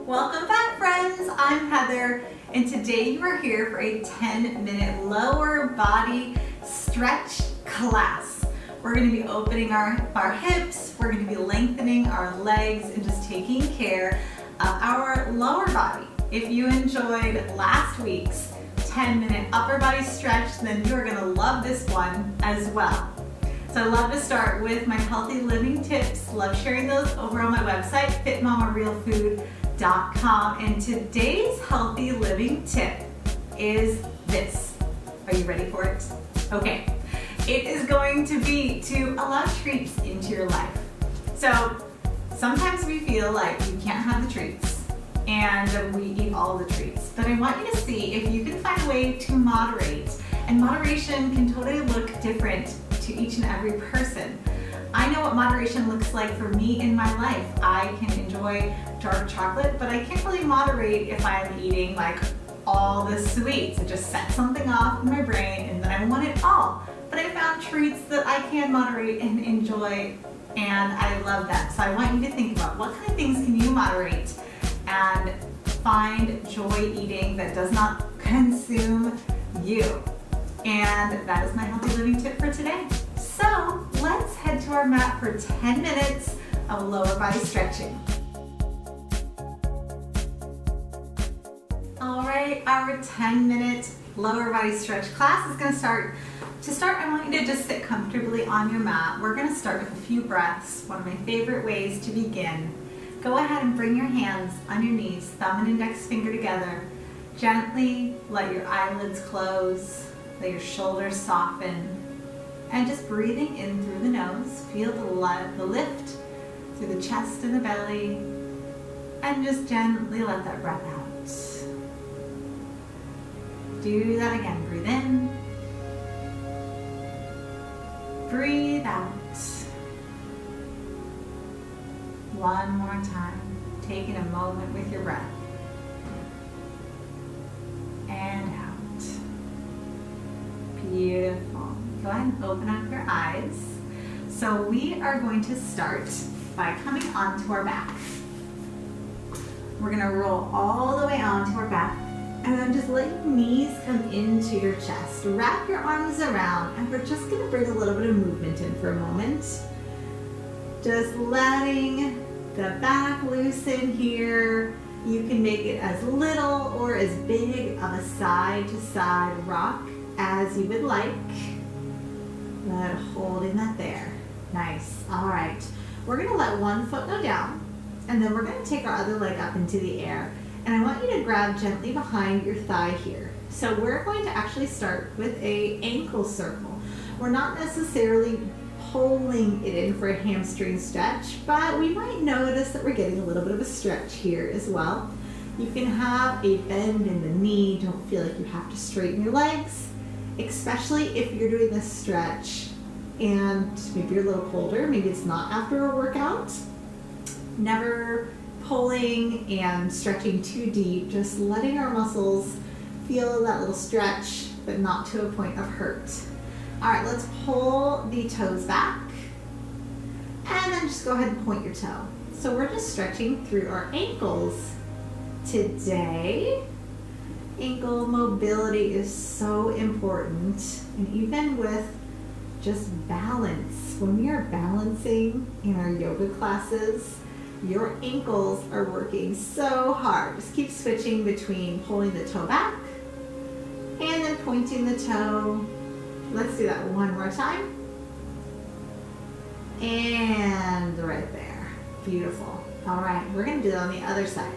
Welcome back, friends. I'm Heather, and today you are here for a 10-minute lower body stretch class. We're going to be opening our hips, we're going to be lengthening our legs, and just taking care of our lower body. If you enjoyed last week's 10-minute upper body stretch, then you're going to love this one as well. So I love to start with my healthy living tips. Love sharing those over on my website, fitmamarealfood.com. And today's healthy living tip is this. Are you ready for it? Okay. It is going to be to allow treats into your life. So sometimes we feel like you can't have the treats and we eat all the treats. But I want you to see if you can find a way to moderate. And moderation can totally look different to each and every person. I know what moderation looks like for me in my life. I can enjoy dark chocolate, but I can't really moderate if I'm eating like all the sweets. It just sets something off in my brain and then I want it all. But I found treats that I can moderate and enjoy, and I love them. So I want you to think about what kind of things can you moderate and find joy eating that does not consume you. And that is my healthy living tip for today. So let's head to our mat for 10 minutes of lower body stretching. All right, our 10-minute lower body stretch class is going to start. To start, I want you to just sit comfortably on your mat. We're going to start with a few breaths, one of my favorite ways to begin. Go ahead and bring your hands on your knees, thumb and index finger together. Gently let your eyelids close. Let your shoulders soften, and just breathing in through the nose. Feel the lift through the chest and the belly, and just gently let that breath out. Do that again. Breathe in, breathe out. One more time, taking a moment with your breath. And out. Beautiful. Go ahead and open up your eyes. So we are going to start by coming onto our back. We're going to roll all the way onto our back and then just let your knees come into your chest. Wrap your arms around, and we're just going to bring a little bit of movement in for a moment. Just letting the back loosen here. You can make it as little or as big of a side-to-side rock as you would like, but holding that there. Nice. All right. We're going to let one foot go down, and then we're going to take our other leg up into the air. And I want you to grab gently behind your thigh here. So we're going to actually start with an ankle circle. We're not necessarily pulling it in for a hamstring stretch, but we might notice that we're getting a little bit of a stretch here as well. You can have a bend in the knee. Don't feel like you have to straighten your legs, especially if you're doing this stretch and maybe you're a little colder, maybe it's not after a workout. Never pulling and stretching too deep, just letting our muscles feel that little stretch, but not to a point of hurt. All right, let's pull the toes back and then just go ahead and point your toe. So we're just stretching through our ankles today. Ankle mobility is so important, and even with just balance, when we are balancing in our yoga classes, your ankles are working so hard. Just keep switching between pulling the toe back and then pointing the toe. Let's do that one more time. And right there. Beautiful. All right, we're going to do that on the other side.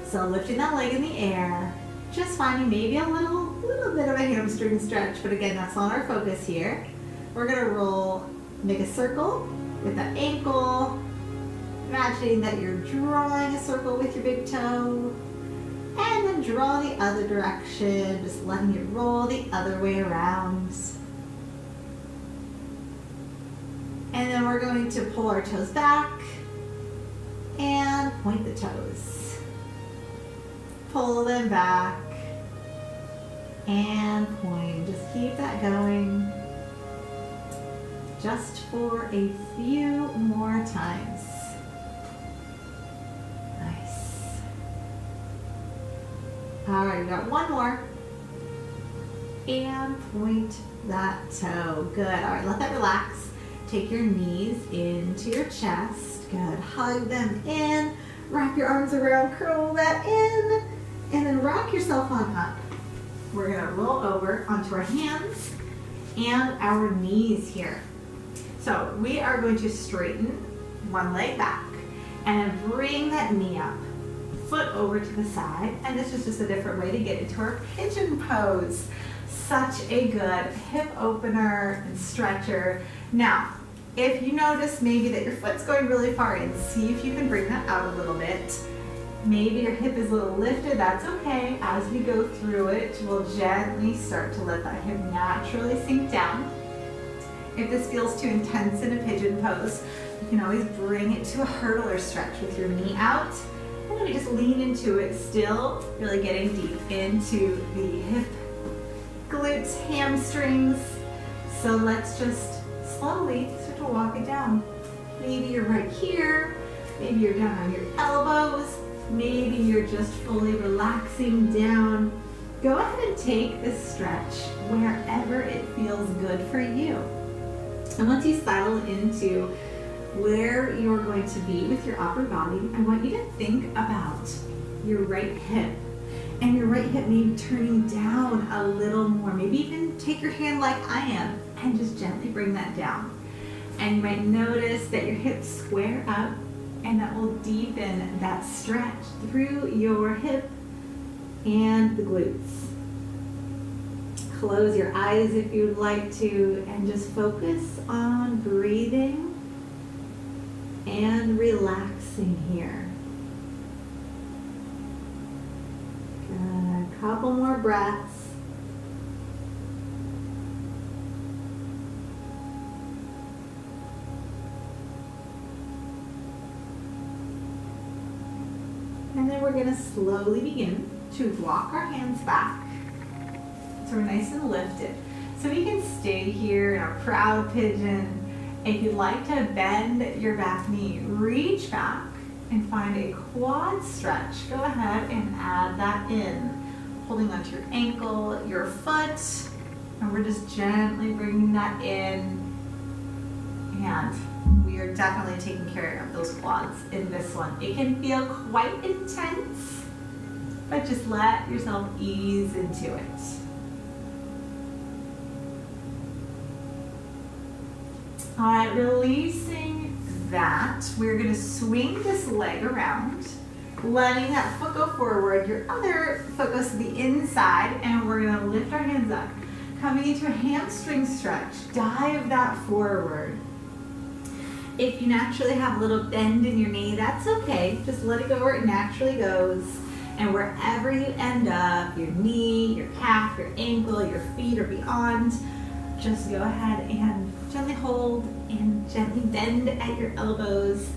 So lifting that leg in the air, just finding maybe a little bit of a hamstring stretch, but again, that's not our focus here. We're going to roll, make a circle with that ankle, imagining that you're drawing a circle with your big toe, and then draw the other direction, just letting it roll the other way around. And then we're going to pull our toes back and point the toes. Pull them back and point. Just keep that going just for a few more times. Nice. All right, we got one more. And point that toe. Good. All right, let that relax. Take your knees into your chest. Good. Hug them in. Wrap your arms around, curl that in, and then rock yourself on up. We're gonna roll over onto our hands and our knees here. So we are going to straighten one leg back and then bring that knee up, foot over to the side, and this is just a different way to get into our pigeon pose. Such a good hip opener and stretcher. Now, if you notice maybe that your foot's going really far in, see if you can bring that out a little bit. Maybe your hip is a little lifted, that's okay. As we go through it, we'll gently start to let that hip naturally sink down. If this feels too intense in a pigeon pose, you can always bring it to a hurdler stretch with your knee out. And then we just lean into it, still really getting deep into the hip, glutes, hamstrings. So let's just slowly start to walk it down. Maybe you're right here, maybe you're down on your elbows, maybe you're just fully relaxing down. Go ahead and take this stretch wherever it feels good for you. And once you settle into where you're going to be with your upper body, I want you to think about your right hip. And your right hip maybe turning down a little more. Maybe even take your hand like I am and just gently bring that down. And you might notice that your hips square up, and that will deepen that stretch through your hip and the glutes. Close your eyes if you'd like to, and just focus on breathing and relaxing here. Good. A couple more breaths. And then we're going to slowly begin to walk our hands back so we're nice and lifted. So we can stay here in our proud pigeon. If you'd like to bend your back knee, reach back and find a quad stretch. Go ahead and add that in, holding onto your ankle, your foot, and we're just gently bringing that in. And we are definitely taking care of those quads in this one. It can feel quite intense, but just let yourself ease into it. All right, releasing that, we're gonna swing this leg around, letting that foot go forward. Your other foot goes to the inside, and we're gonna lift our hands up. Coming into a hamstring stretch, dive that forward. If you naturally have a little bend in your knee, that's okay. Just let it go where it naturally goes. And wherever you end up, your knee, your calf, your ankle, your feet, or beyond, just go ahead and gently hold and gently bend at your elbows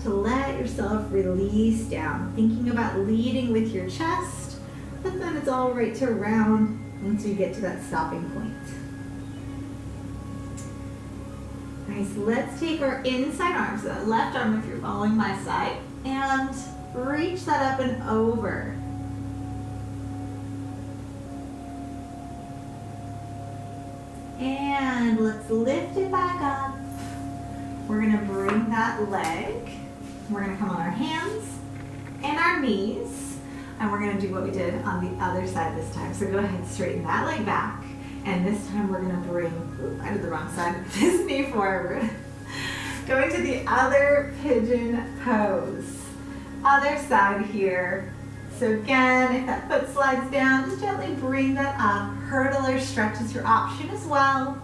to let yourself release down. Thinking about leading with your chest, but then it's all right to round once you get to that stopping point. Nice. Let's take our inside arm, so that left arm if you're following my side, and reach that up and over. And let's lift it back up. We're gonna bring that leg. We're gonna come on our hands and our knees, and we're gonna do what we did on the other side this time. So go ahead and straighten that leg back. And this time we're gonna bring, I did the wrong side, this knee forward. Going to the other pigeon pose. Other side here. So again, if that foot slides down, just gently bring that up. Hurdler stretch is your option as well.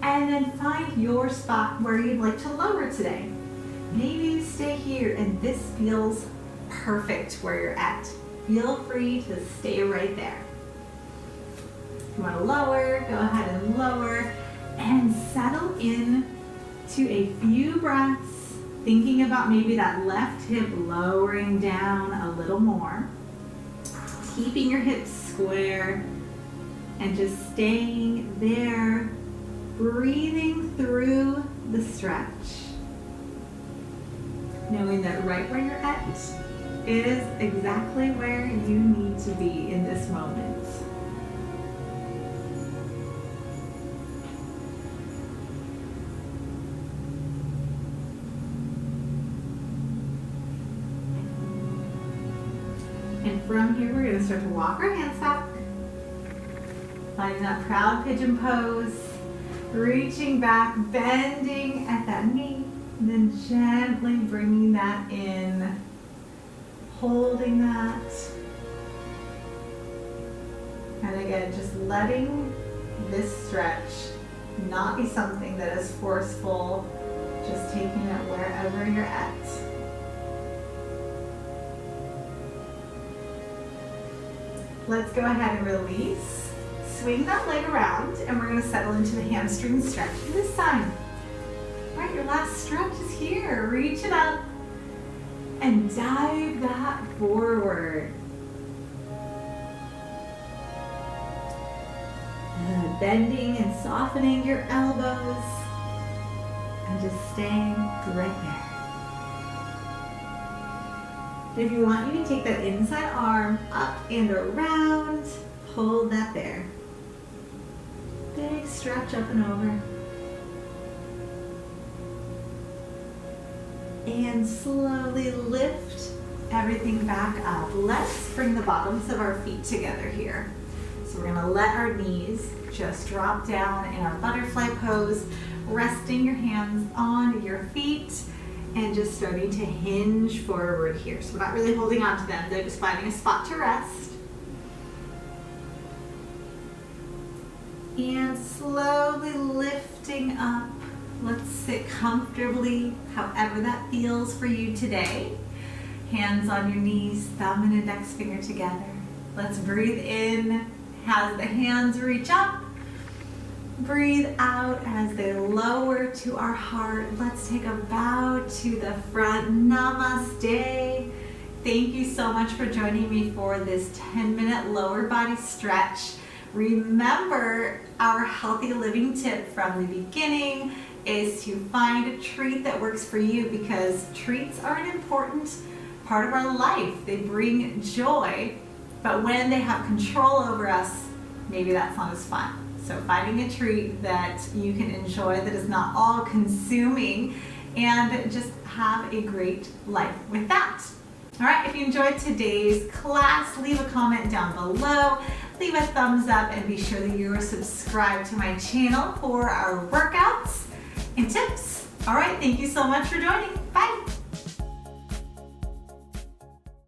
And then find your spot where you'd like to lower today. Maybe you stay here and this feels perfect where you're at. Feel free to stay right there. If you want to lower, go ahead and lower and settle in to a few breaths, thinking about maybe that left hip lowering down a little more, keeping your hips square and just staying there, breathing through the stretch, knowing that right where you're at, is exactly where you need to be in this moment. And from here, we're going to start to walk our hands back, finding that proud pigeon pose, reaching back, bending at that knee, and then gently bringing that in, holding that. And again, just letting this stretch not be something that is forceful, just taking it wherever you're at. Let's go ahead and release. Swing that leg around, and we're going to settle into the hamstring stretch this side. All right, your last stretch is here. Reach it up and dive that forward. Bending and softening your elbows and just staying right there. If you want, you can take that inside arm up and around. Hold that there. Big stretch up and over. And slowly lift everything back up. Let's bring the bottoms of our feet together here. So we're gonna let our knees just drop down in our butterfly pose, resting your hands on your feet and just starting to hinge forward here. So we're not really holding on to them, they're just finding a spot to rest. And slowly lifting up. Let's sit comfortably, however that feels for you today. Hands on your knees, thumb and index finger together. Let's breathe in as the hands reach up. Breathe out as they lower to our heart. Let's take a bow to the front. Namaste. Thank you so much for joining me for this 10-minute lower body stretch. Remember, our healthy living tip from the beginning is to find a treat that works for you, because treats are an important part of our life. They bring joy, but when they have control over us, maybe that's not as fun. So finding a treat that you can enjoy that is not all consuming, and just have a great life with that. All right, if you enjoyed today's class, leave a comment down below, leave a thumbs up, and be sure that you are subscribed to my channel for our workouts and tips. All right, thank you so much for joining.